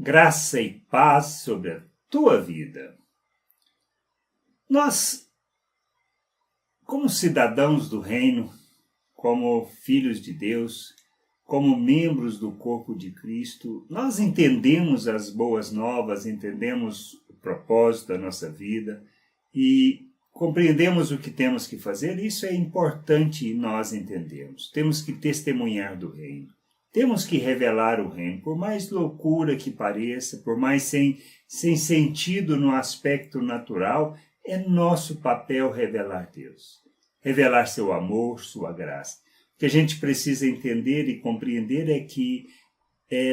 Graça e paz sobre a tua vida. Nós, como cidadãos do reino, como filhos de Deus, como membros do corpo de Cristo, nós entendemos as boas novas, entendemos o propósito da nossa vida e compreendemos o que temos que fazer. Isso é importante nós entendermos. Temos que testemunhar do reino. Temos que revelar o reino, por mais loucura que pareça, por mais sem sentido no aspecto natural, é nosso papel revelar Deus. Revelar seu amor, sua graça. O que a gente precisa entender e compreender é que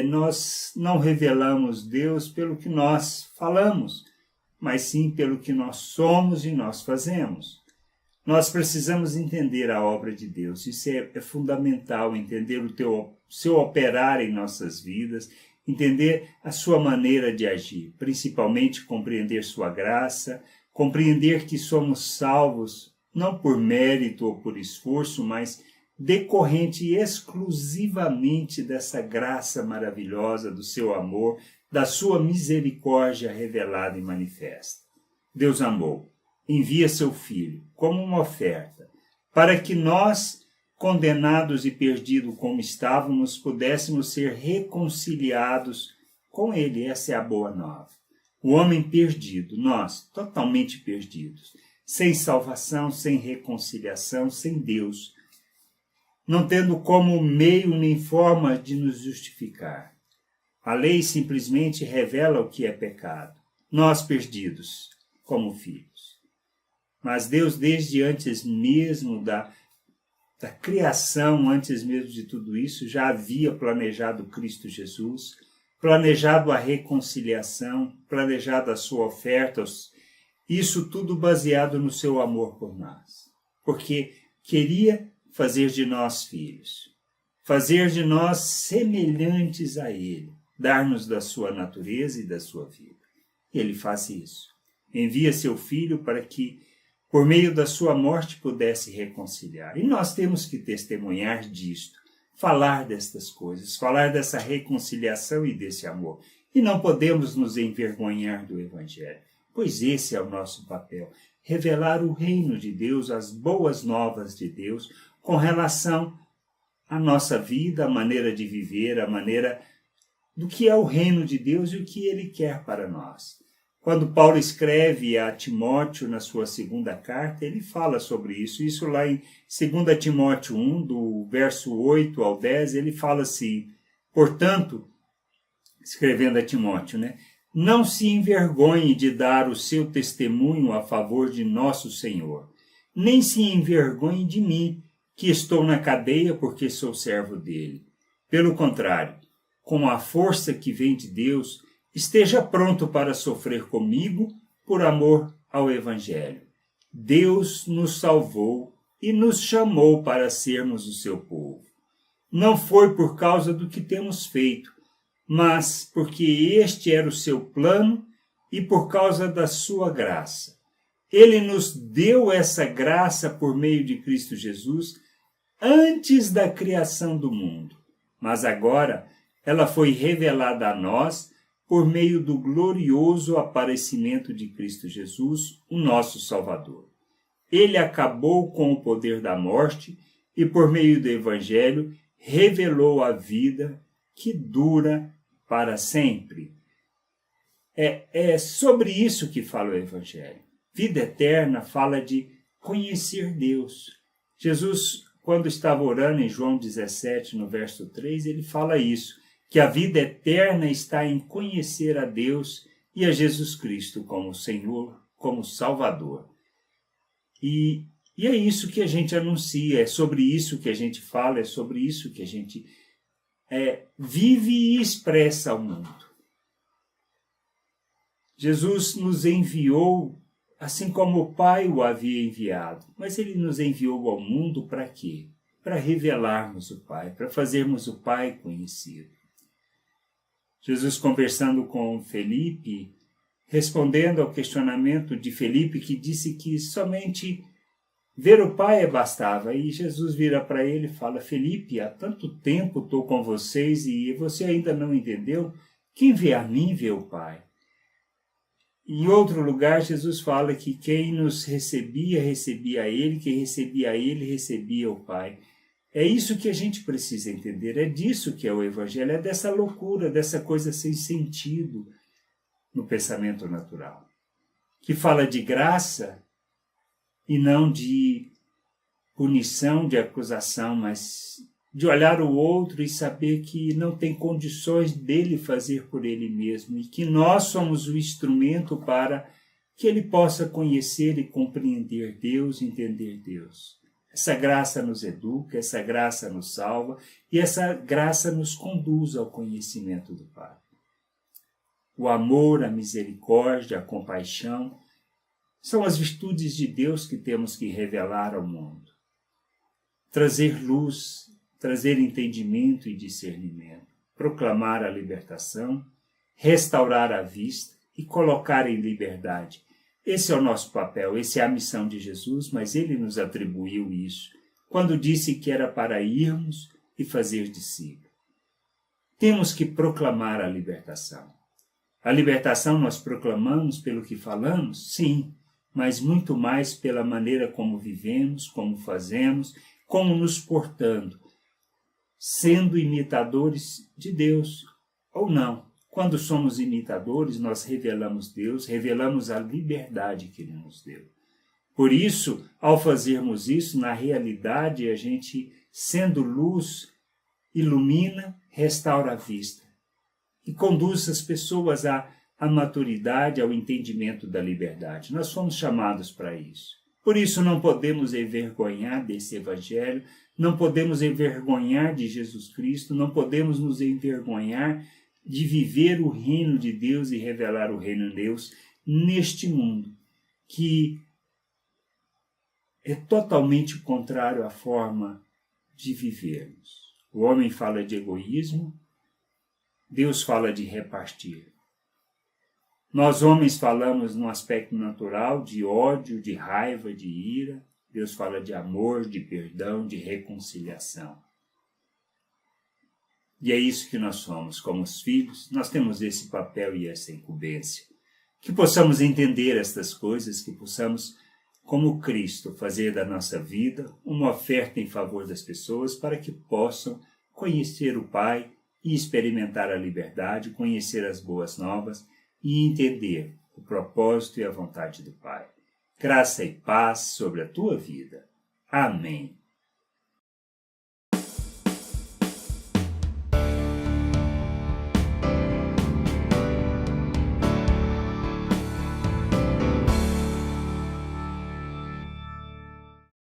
nós não revelamos Deus pelo que nós falamos, mas sim pelo que nós somos e nós fazemos. Nós precisamos entender a obra de Deus. Isso é fundamental, entender o seu operar em nossas vidas, entender a sua maneira de agir, principalmente compreender sua graça, compreender que somos salvos não por mérito ou por esforço, mas decorrente exclusivamente dessa graça maravilhosa, do seu amor, da sua misericórdia revelada e manifesta. Deus amou, envia seu Filho como uma oferta, para que nós, condenados e perdidos como estávamos, pudéssemos ser reconciliados com Ele. Essa é a boa nova. O homem perdido, nós, totalmente perdidos, sem salvação, sem reconciliação, sem Deus, não tendo como meio nem forma de nos justificar. A lei simplesmente revela o que é pecado. Nós perdidos, como filhos. Mas Deus, desde antes mesmo da criação, antes mesmo de tudo isso, já havia planejado Cristo Jesus, planejado a reconciliação, planejado a sua oferta, isso tudo baseado no seu amor por nós. Porque queria fazer de nós filhos, fazer de nós semelhantes a Ele, dar-nos da sua natureza e da sua vida. E Ele faz isso. Envia seu Filho para que, por meio da sua morte, pudesse reconciliar. E nós temos que testemunhar disto, falar destas coisas, falar dessa reconciliação e desse amor. E não podemos nos envergonhar do Evangelho, pois esse é o nosso papel, revelar o reino de Deus, as boas novas de Deus, com relação à nossa vida, a maneira de viver, a maneira do que é o reino de Deus e o que Ele quer para nós. Quando Paulo escreve a Timóteo na sua segunda carta, ele fala sobre isso. Isso lá em 2 Timóteo 1, do verso 8 ao 10, ele fala assim: portanto, escrevendo a Timóteo, não se envergonhe de dar o seu testemunho a favor de nosso Senhor, nem se envergonhe de mim, que estou na cadeia porque sou servo dele. Pelo contrário, com a força que vem de Deus, esteja pronto para sofrer comigo por amor ao Evangelho. Deus nos salvou e nos chamou para sermos o seu povo. Não foi por causa do que temos feito, mas porque este era o seu plano e por causa da sua graça. Ele nos deu essa graça por meio de Cristo Jesus antes da criação do mundo, mas agora ela foi revelada a nós por meio do glorioso aparecimento de Cristo Jesus, o nosso Salvador. Ele acabou com o poder da morte e, por meio do Evangelho, revelou a vida que dura para sempre. É sobre isso que fala o Evangelho. Vida eterna fala de conhecer Deus. Jesus, quando estava orando em João 17, no verso 3, ele fala isso, que a vida eterna está em conhecer a Deus e a Jesus Cristo como Senhor, como Salvador. E é isso que a gente anuncia, é sobre isso que a gente fala, é sobre isso que a gente vive e expressa ao mundo. Jesus nos enviou, assim como o Pai o havia enviado, mas Ele nos enviou ao mundo para quê? Para revelarmos o Pai, para fazermos o Pai conhecido. Jesus, conversando com Felipe, respondendo ao questionamento de Felipe, que disse que somente ver o Pai bastava. E Jesus vira para ele e fala: Felipe, há tanto tempo estou com vocês e você ainda não entendeu Quem vê a mim, vê o Pai. Em outro lugar, Jesus fala que quem nos recebia, recebia a Ele, quem recebia a Ele, recebia o Pai. É isso que a gente precisa entender, é disso que é o Evangelho, é dessa loucura, dessa coisa sem sentido no pensamento natural, que fala de graça e não de punição, de acusação, mas de olhar o outro e saber que não tem condições dele fazer por ele mesmo e que nós somos o instrumento para que ele possa conhecer e compreender Deus, entender Deus. Essa graça nos educa, essa graça nos salva e essa graça nos conduz ao conhecimento do Pai. O amor, a misericórdia, a compaixão são as virtudes de Deus que temos que revelar ao mundo. Trazer luz, trazer entendimento e discernimento, proclamar a libertação, restaurar a vista e colocar em liberdade. Esse é o nosso papel, essa é a missão de Jesus, mas ele nos atribuiu isso, quando disse que era para irmos e fazer discípulos. Temos que proclamar a libertação. A libertação nós proclamamos pelo que falamos? Sim, mas muito mais pela maneira como vivemos, como fazemos, como nos portando, sendo imitadores de Deus ou não. Quando somos imitadores, nós revelamos Deus, revelamos a liberdade que Ele nos deu. Por isso, ao fazermos isso, na realidade, a gente, sendo luz, ilumina, restaura a vista e conduz as pessoas à maturidade, ao entendimento da liberdade. Nós fomos chamados para isso. Por isso, não podemos envergonhar desse Evangelho, não podemos envergonhar de Jesus Cristo, não podemos nos envergonhar de viver o reino de Deus e revelar o reino de Deus neste mundo, que é totalmente contrário à forma de vivermos. O homem fala de egoísmo, Deus fala de repartir. Nós, homens, falamos no aspecto natural de ódio, de raiva, de ira. Deus fala de amor, de perdão, de reconciliação. E é isso que nós somos, como os filhos, nós temos esse papel e essa incumbência. Que possamos entender estas coisas, que possamos, como Cristo, fazer da nossa vida uma oferta em favor das pessoas para que possam conhecer o Pai e experimentar a liberdade, conhecer as boas novas e entender o propósito e a vontade do Pai. Graça e paz sobre a tua vida. Amém.